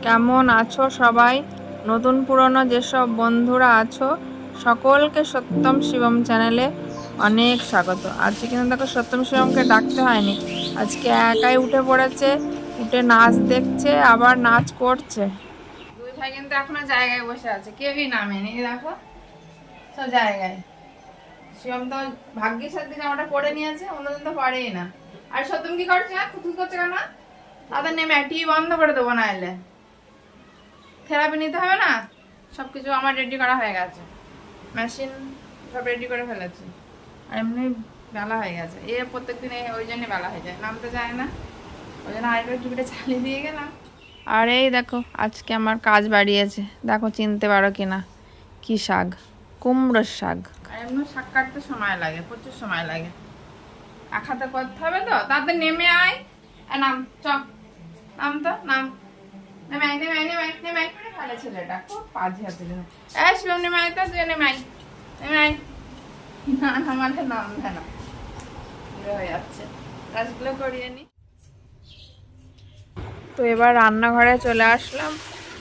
কেমন আছো সবাই? নতুন পুরনো যেসব বন্ধুরা আছো সকলকে সত্যম শিবম চ্যানেলে অনেক স্বাগত। আজকে কিন্তু দেখো সত্যম শিবমকে ডাকতে হয়নি, আজকে একাই উঠে পড়েছে, উঠে নাচ দেখছে, আবার নাচ করছে। দুই ভাই কিন্তু এখনো জায়গায় বসে আছে, কেউই নামেনি। দেখো সব জায়গায়। শিবম তো ভাগ্যিস দিন জামাটা পরে নিয়েছে, অন্যদিন তো পরেই না। আর সত্যম কি করছে? খুঁতখুত করছে কেন? তাদের নেমে টিভি বন্ধ করে দেবো না এলে। থেরাপি নিতে হবে না? সব কিছু আমার রেডি করা হয়ে গেছে, মেশিন সব রেডি করে ফেলেছি। আর এমনি বেলা হয়ে গেছে, প্রত্যেকদিন ওই জন্য বেলা হয়ে যায়, নামতে যায় না, ওই জন্য আরেকবার টিভিটা চালিয়ে দিয়ে গেলাম। আর এই দেখো আজকে আমার কাজ বাড়িয়েছে, দেখো চিনতে পারো কিনা, কি শাক, কুমড়োর শাক। আর এমনি শাক কাটতে সময় লাগে, প্রচুর সময় লাগে, এক হাতে করতে হবে তো। তাতে নেমে আয়, নাম চ, নাম তো নাম, ছেলেটা খুব পাজি হাতে শিবম নেমাই তো, তুই নেমাই নেমাই না, আমাদের নাম দেয় না, হয়ে যাচ্ছে কাজগুলো করিয়ে নি। তো এবার রান্নাঘরে চলে আসলাম,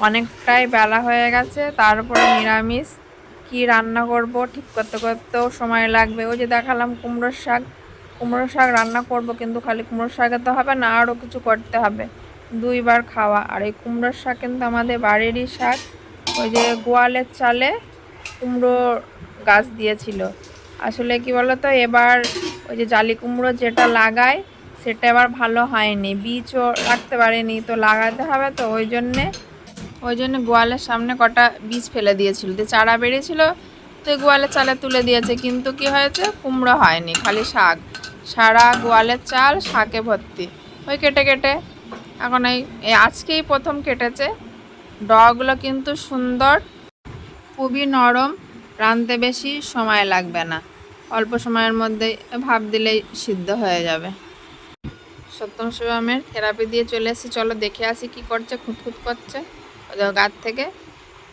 অনেকটাই বেলা হয়ে গেছে, তারপরে নিরামিষ কি রান্না করব ঠিক করতে করতেও সময় লাগবে। ওই যে দেখালাম কুমড়োর শাক, কুমড়োর শাক রান্না করব, কিন্তু খালি কুমড়োর শাকে তো হবে না, আরও কিছু করতে হবে, দুইবার খাওয়া। আর এই কুমড়োর শাক কিন্তু আমাদের বাড়িরই শাক, ওই যে গোয়ালের চালে কুমড়ো গাছ দিয়েছিল। আসলে কি বলতো, এবার ওই যে জালি কুমড়ো যেটা লাগায় সেটা এবার ভালো হয়নি, বীজও রাখতে পারেনি, তো লাগাতে হবে, তো ওই জন্য গোয়ালের সামনে কটা বীজ ফেলে দিয়েছিল, যে চারা বেরিয়েছিল, তো গোয়ালের চালে তুলে দিয়েছে, কিন্তু কি হয়েছে, কুমড়ো হয়নি, খালি শাক, সারা গোয়ালের চাল শাকে ভর্তি। ওই কেটে কেটে এখন এই আজকেই প্রথম কেটেছে, ডগাগুলো কিন্তু সুন্দর, খুবই নরম, রাঁধতে বেশি সময় লাগবে না, অল্প সময়ের মধ্যে ভাপ দিলেই সিদ্ধ হয়ে যাবে। সত্যম শিবমের থেরাপি দিয়ে চলে এসেছি, চলো দেখে আসি কি করছে। খুঁতখুত করছে, গাছ থেকে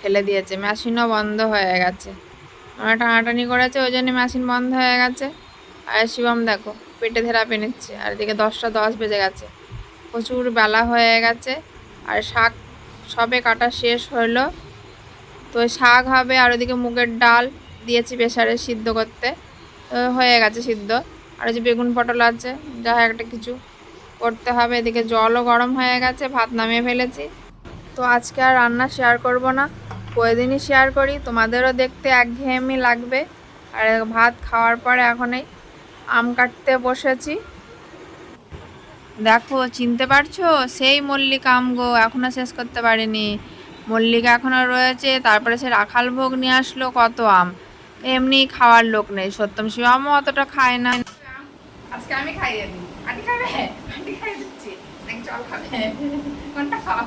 ফেলে দিয়েছে, মেশিনও বন্ধ হয়ে গেছে, ওরা টানাটানি করেছে, ওই জন্য মেশিন বন্ধ হয়ে গেছে। আর শিবম দেখো পেটে থেরাপি নিচ্ছে, আর এদিকে 10টা 10 বেজে গেছে, প্রচুর বেলা হয়ে গেছে। আর শাক সবে কাটা শেষ হলো, তো শাক হবে, আর ওইদিকে মুগের ডাল দিয়েছি প্রেসারে সিদ্ধ করতে, হয়ে গেছে সিদ্ধ। আর যে বেগুন পটল আছে, যা একটা কিছু করতে হবে। এদিকে জলও গরম হয়ে গেছে, ভাত নামিয়ে ফেলেছি। তো আজকে আর রান্না শেয়ার করব না, কয়েকদিনই শেয়ার করি, তোমাদেরও দেখতে একঘেয়েমি লাগবে। আর ভাত খাওয়ার পরে এখন এই আম কাটতে বসেছি। দেখো চিনতে পারছো, সেই মল্লিকা আম গো, এখনো শেষ করতে পারিনি, মল্লিকা এখনো রয়েছে। তারপরে সে রাখাল ভোগ নিয়ে আসলো কত আম, এমনি খাওয়ার লোক নেই, সত্যম শিবমও অতটা খায় না। আজকে আমি খাইয়ে দিই, আন্টি খাবে, আন্টি খাইয়ে দিচ্ছি, চল খাবে, কোনটা খাওয়া,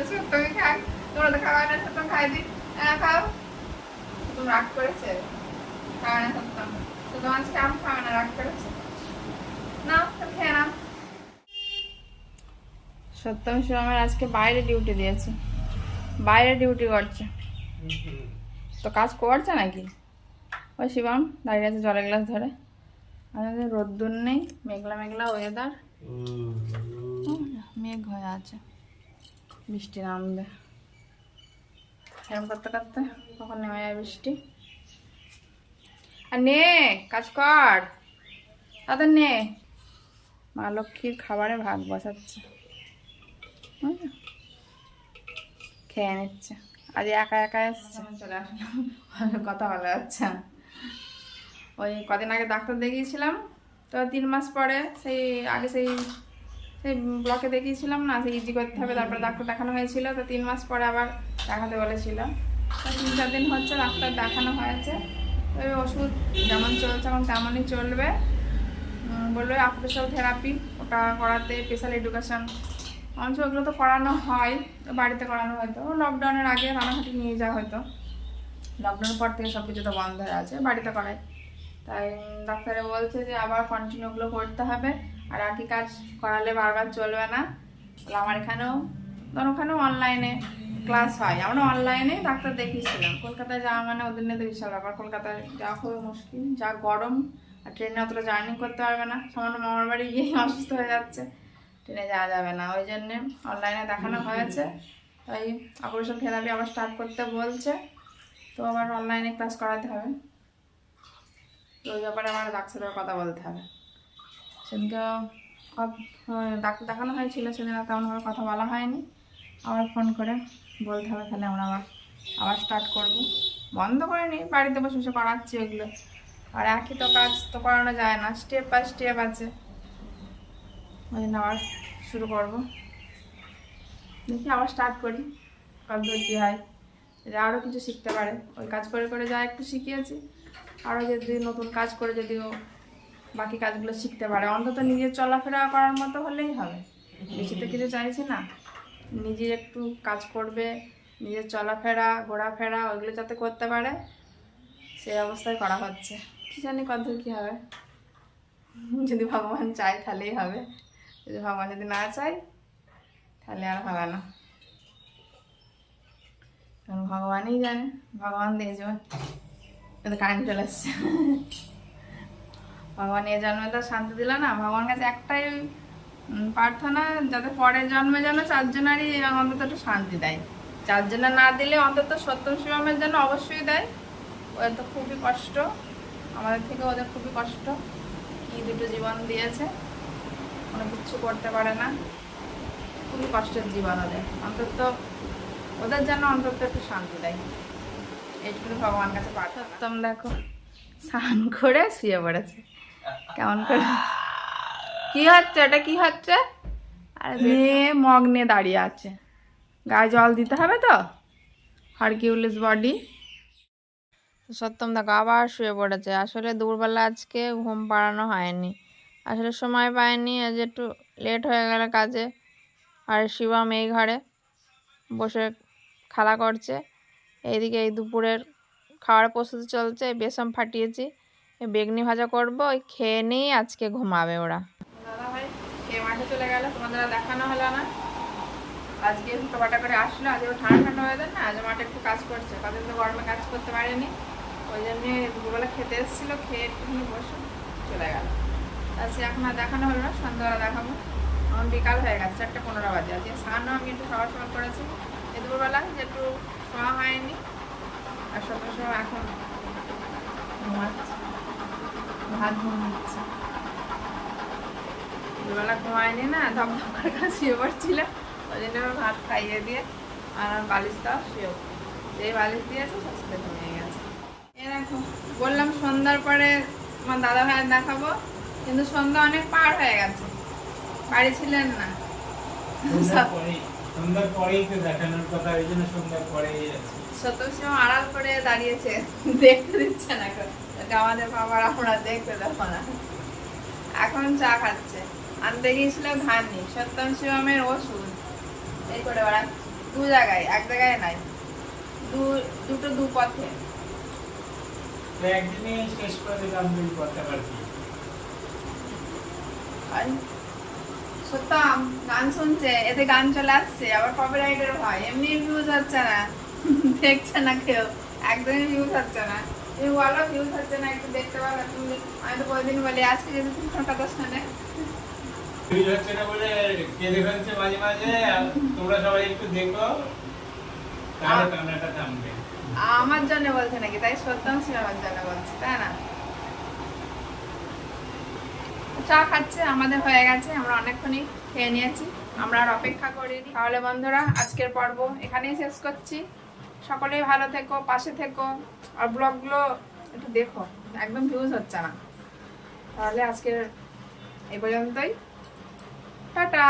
সত্যমি খাক, তোমরা তো খাওয়া না, সত্যম খাই দিই, খাও। তুমি রাগ করেছে, খাওয়া না সত্যম, তো তোমার আজকে আম খাওয়া না, রাগ করেছে না, তো খেয়ে নাও। সত্যম শিবমের আজকে বাইরে ডিউটি দিয়েছে, বাইরে ডিউটি করছে, তো কাজ করছে নাকি? ওই শিবম দাঁড়িয়ে আছে জলের গ্লাস ধরে, আমাদের রোদ্দুর নেই, মেঘলা মেঘলা ওয়েদার, মেঘ হয়ে আছে, বৃষ্টি নামবে, সেরকম করতে করতে কখন নেমে যায় বৃষ্টি। আর নে কাজ কর, তাদের নে, মা লক্ষ্মীর খাবারে ভাগ বসাচ্ছে, খেয়ে নিচ্ছে, আজ একা একা এসছে, চলে আসলাম, কথা বলা যাচ্ছে। ওই কদিন আগে ডাক্তার দেখিয়েছিলাম, তো 3 মাস পরে সেই আগে সেই ব্লকে দেখিয়েছিলাম না, সেই ইজি করতে হবে, তারপরে ডাক্তার দেখানো হয়েছিল, তো 3 মাস পরে আবার দেখাতে বলেছিল, তো 3-4 দিন হচ্ছে ডাক্তার দেখানো হয়েছে। তো ওষুধ যেমন চলছে এখন তেমনই চলবে, বললো অকুপেশনাল থেরাপি ওটা করাতে, স্পেশাল এডুকেশন অঞ্চল, ওগুলো তো করানো হয়, তো বাড়িতে করানো হয়তো, লকডাউনের আগে রানাঘাটি নিয়ে যাওয়া হয়তো, লকডাউনের পর থেকে সব কিছু তো বন্ধ হয়ে আছে, বাড়িতে করায়। তাই ডাক্তারে বলছে যে আবার কন্টিনিউগুলো করতে হবে, আর একই কাজ করালে বারবার চলবে না। তাহলে আমার এখানেও ধরো, ওখানেও অনলাইনে ক্লাস হয়, আমরা অনলাইনে ডাক্তার দেখিয়েছিলাম। কলকাতায় যাওয়া মানে ওদের নিয়ে তো বিশাল ব্যাপার, কলকাতায় যাওয়া খুবই মুশকিল, যা গরম, আর ট্রেনে অতটা জার্নি করতে পারবে না, সামান্য মামার বাড়ি গিয়ে অসুস্থ হয়ে যাচ্ছে, ট্রেনে যাওয়া যাবে না, ওই জন্যে অনলাইনে দেখানো হয়েছে। তাই অপারেশন থেরাপি আবার স্টার্ট করতে বলছে, তো আবার অনলাইনে ক্লাস করাতে হবে। তো ওই ব্যাপারে আমার ডাক্তারের কথা বলতে হবে। সেদিনকে ডাক্তার দেখানো হয়েছিল, সেদিন আর তেমনভাবে কথা বলা হয়নি। আবার ফোন করে বলতে হবে, তাহলে আমরা আবার স্টার্ট করব। বন্ধ করে নিই, বাড়িতে বসে বসে করাচ্ছি ওগুলো, আর একই তো কাজ তো করানো যায় না, স্টেপ বাই স্টেপ আছে, ওই জন্য আবার শুরু করব। দেখি আবার স্টার্ট করি, কতদূর কী হয়, যদি আরও কিছু শিখতে পারে। ওই কাজ করে করে যা একটু শিখিয়েছি, আরও যদি নতুন কাজ করে যদিও বাকি কাজগুলো শিখতে পারে, অন্তত নিজের চলাফেরা করার মতো হলেই হবে। বেশি তো কিছু চাইছি না, নিজের একটু কাজ করবে, নিজের চলাফেরা ঘোরাফেরা ওইগুলো যাতে করতে পারে, সেই অবস্থায় করা হচ্ছে। কী জানি কতদূর কী হবে, যদি ভগবান চায় তাহলেই হবে, যদি ভগবান যদি না চায় তাহলে আর হবে না। কারণ ভগবানই জানে, ভগবান দিয়ে যাবে। কারেন্ট চলে এসছে। ভগবান এ জন্মে তো শান্তি দিল না, ভগবানের কাছে একটাই প্রার্থনা, যাতে পরের জন্মে যেন চারজনারই অন্তত একটু শান্তি দেয়। চারজনের না দিলে অন্তত সত্যম শিবমের জন্য অবশ্যই দেয়। ওদের তো খুবই কষ্ট, আমাদের থেকে ওদের খুবই কষ্ট। কি দুটো জীবন দিয়েছে, কোনো কিচ্ছু করতে পারে না, খুবই কষ্টের জীবন ওদের। অন্তত ওদের যেন অন্তত একটু শান্তি দেয়, এইটুকু ভগবান কাছে প্রার্থনা। দেখো স্নান করে শুয়ে পড়েছে, কেমন করে কি হচ্ছে, এটা কি হচ্ছে? আর মেয়ে মগ নিয়ে দাঁড়িয়ে আছে, গায়ে জল দিতে হবে তো, হারকিউলিস বডি। সত্যম দেখো আবার শুয়ে পড়েছে। আসলে দুপুরবেলা আজকে ঘুম পাড়ানো হয়নি, আসলে সময় পায়নি, আজ একটু লেট হয়ে গেল কাজে। আর শিবম এই ঘরে বসে খেলা করছে, এইদিকে এই দুপুরের খাওয়ার প্রস্তুতি চলছে। বেসন ফাটিয়েছি, বেগনি ভাজা করবো, ওই খেয়ে নিয়েই আজকে ঘুমাবে ওরা। দাদা ভাই খেয়ে মাঠে চলে গেল, তোমাদের দেখানো হলো না। আজকে টোবাটা করে আসলো, আজকে ঠান্ডা ঠান্ডা হয়ে যায় না, আজ মাঠে একটু কাজ করছে, তাদের তো গরমে কাজ করতে পারেনি, ওই জন্যে দুপুরবেলা খেতে এসেছিলো, খেয়ে একটুখানি বসে চলে গেল। আজকে এখন আর দেখানো হলো না, সন্ধ্যাবেলা দেখাবো। এখন বিকাল হয়ে গেছে, 4:15 বাজে। আজকে স্নানও আমি একটু সবার সময় করেছি, এই দুপুরবেলা যে একটু শোয়া হয়নি, আর সকাল সময় এখন ভাত ঘুমাচ্ছে। দুপুরবেলা ঘুমায়নি না, ধপধপ করে শুয়ে পড়ছিল, ওই জন্য আমার ভাত খাইয়ে দিয়ে আর আমার বালিশটাও শুয়ে, যেই বালিশ দিয়েছে সব সাথে ঘুমিয়ে গেছে। এ দেখো বললাম সন্ধ্যার পরে আমার দাদা ভাইয়ের দেখাবো, কিন্তু সন্ধ্যা অনেক পার হয়ে গেছে, বাড়ি ছিলেন না। সন্ধ্যার পরেই তো দেখানোর কথা, ওই জন্য সন্ধ্যার পরেই আছে। সত্যম আড়াল করে দাঁড়িয়েছে, দেখতে দিচ্ছে না, আমাদের বাবার আমরা দেখতে দেবো না। এখন চা খাচ্ছে, আনতে গিয়েছিল ধানি, সত্যম শিবমের ওষুধ এই করে ওরা দু জায়গায়, এক জায়গায় নাই, দুটো দু পথে। একদিনে শেষ করে দিলাম 2 পথে আর কি। সত্যম গান শুনছে, এতে গান চলে আসছে, আবার কপিরাইটের ভয়, এমনি ভিউজ হচ্ছে না, দেখছে না কেউ, একদমই ভিউজ হচ্ছে না। তুমি বলো ভিউজ হচ্ছে না, একটু দেখতে পারো তুমি। আমি তো প্রতিদিন বলি আজকে যদি তুমি কথা শোনে ভিউজ হচ্ছে না বলে কেঁদে ফেলছে মাঝে মাঝে, তোমরা সবাই একটু দেখো, তাহলে কান্নাটা থামবে। আমার জন্য বলছে নাকি? তাই সত্যম শিবমের জন্য বলছে, তাই না? চা খাচ্ছে, আমাদের হয়ে গেছে, আমরা অনেকক্ষণই খেয়ে নিয়েছি, আমরা আর অপেক্ষা করিনি। তাহলে বন্ধুরা আজকের পর্ব এখানেই শেষ করছি। সকলেই ভালো থেকো, পাশে থেকো, আর ব্লগগুলো একটু দেখো, একদম ভিউজ হচ্ছে না। তাহলে আজকের এই পর্যন্তই, টাটা।